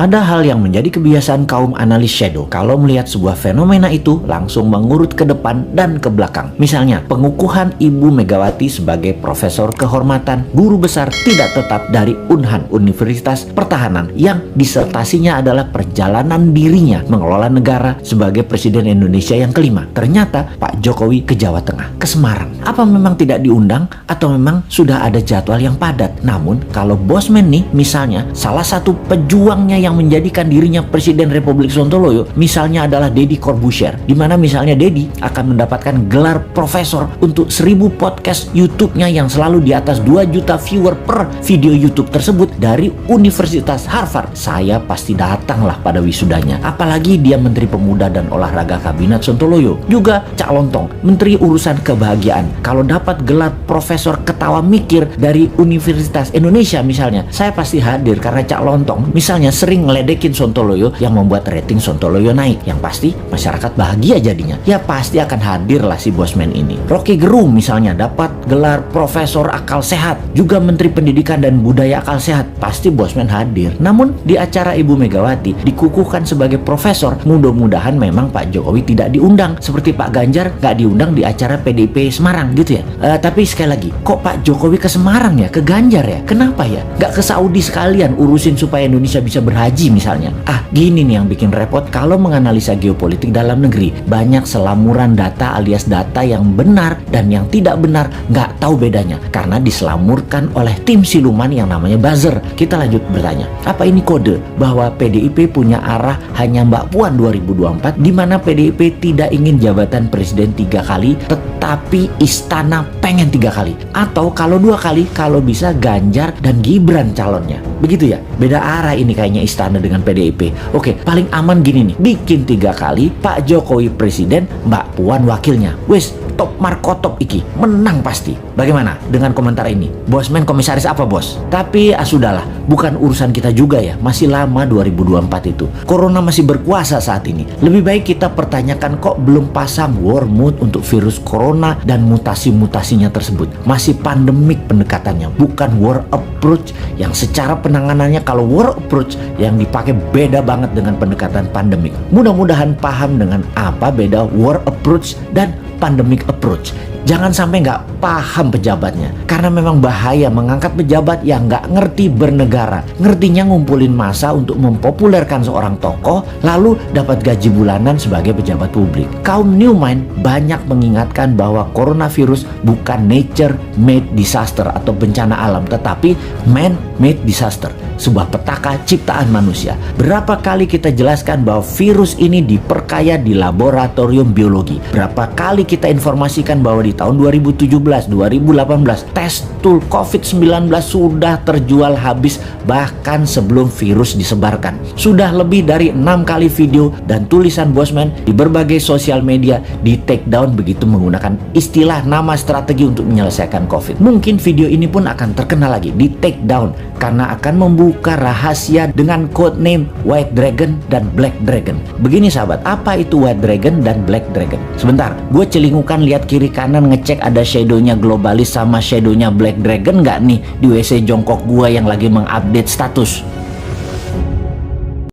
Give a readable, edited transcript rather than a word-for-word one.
Ada hal yang menjadi kebiasaan kaum analis shadow. Kalau melihat sebuah fenomena itu, langsung mengurut ke depan dan ke belakang. Misalnya, pengukuhan Ibu Megawati sebagai profesor kehormatan, guru besar tidak tetap dari Unhan, Universitas Pertahanan, yang disertasinya adalah perjalanan dirinya mengelola negara sebagai Presiden Indonesia yang kelima. Ternyata Pak Jokowi ke Jawa Tengah, ke Semarang. Apa memang tidak diundang atau memang sudah ada jadwal yang padat? Namun, kalau Bosman nih, misalnya, salah satu pejuangnya yang menjadikan dirinya Presiden Republik Sontoloyo misalnya adalah Deddy Corbuzier, di mana misalnya Deddy akan mendapatkan gelar profesor untuk 1000 podcast YouTube-nya yang selalu di atas 2 juta viewer per video YouTube tersebut dari Universitas Harvard. Saya pasti datanglah pada wisudanya. Apalagi dia Menteri Pemuda dan Olahraga Kabinet Sontoloyo, juga Cak Lontong, Menteri Urusan Kebahagiaan. Kalau dapat gelar profesor ketawa mikir dari Universitas Indonesia misalnya, saya pasti hadir karena Cak Lontong misalnya sering ngeledekin Sontoloyo yang membuat rating Sontoloyo naik. Yang pasti masyarakat bahagia jadinya. Ya pasti akan hadir lah si Bosman ini. Rocky Gerung misalnya dapat gelar Profesor Akal Sehat, juga Menteri Pendidikan dan Budaya Akal Sehat, pasti Bosman hadir. Namun di acara Ibu Megawati dikukuhkan sebagai profesor, mudah-mudahan memang Pak Jokowi tidak diundang seperti Pak Ganjar nggak diundang di acara PDIP Semarang gitu ya. Tapi sekali lagi, kok Pak Jokowi ke Semarang ya, ke Ganjar ya? Kenapa ya? Nggak ke Saudi sekalian urusin supaya Indonesia bisa berhaji misalnya. Gini nih yang bikin repot kalau menganalisa geopolitik dalam negeri. Banyak selamuran data alias data yang benar dan yang tidak benar, nggak tahu bedanya karena diselamurkan oleh tim siluman yang namanya buzzer. Kita lanjut bertanya, apa ini kode bahwa PDIP punya arah hanya Mbak Puan 2024, di mana PDIP tidak ingin jabatan presiden 3 kali, tetapi istana pengen 3 kali, atau kalau 2 kali kalau bisa Ganjar dan Gibran calonnya. Begitu ya, beda arah ini kayaknya istana dengan PDIP. Oke, paling aman gini nih, bikin 3 kali, Pak Jokowi presiden, Mbak Puan wakilnya. Wes, top markotop iki, menang pasti. Bagaimana dengan komentar ini? Bosman komisaris apa bos? Tapi sudahlah, bukan urusan kita juga ya, masih lama 2024 itu. Corona masih berkuasa saat ini. Lebih baik kita pertanyakan kok belum pasang war mood untuk virus corona dan mutasi-mutasinya tersebut. Masih pandemik pendekatannya, bukan war approach yang secara penanganannya kalau war approach yang dipakai beda banget dengan pendekatan pandemik. Mudah-mudahan paham dengan apa beda war approach dan pandemic approach. Jangan sampai nggak paham pejabatnya, karena memang bahaya mengangkat pejabat yang nggak ngerti bernegara. Ngertinya ngumpulin massa untuk mempopulerkan seorang tokoh, lalu dapat gaji bulanan sebagai pejabat publik. Kaum New Mind banyak mengingatkan bahwa coronavirus bukan nature made disaster atau bencana alam, tetapi man made disaster, sebuah petaka ciptaan manusia. Berapa kali kita jelaskan bahwa virus ini diperkaya di laboratorium biologi. Berapa kali kita informasikan bahwa di tahun 2017, 2018 tes tool COVID-19 sudah terjual habis bahkan sebelum virus disebarkan. Sudah lebih dari 6 kali video dan tulisan Bosman di berbagai sosial media di take down begitu menggunakan istilah nama strategi untuk menyelesaikan COVID. Mungkin video ini pun akan terkenal lagi di take down karena akan membuka rahasia dengan code name White Dragon dan Black Dragon. Begini sahabat, apa itu White Dragon dan Black Dragon? Sebentar, gue celingukan lihat kiri kanan ngecek ada shadownya globalis sama shadownya Black Dragon nggak nih di WC jongkok gue yang lagi mengupdate status.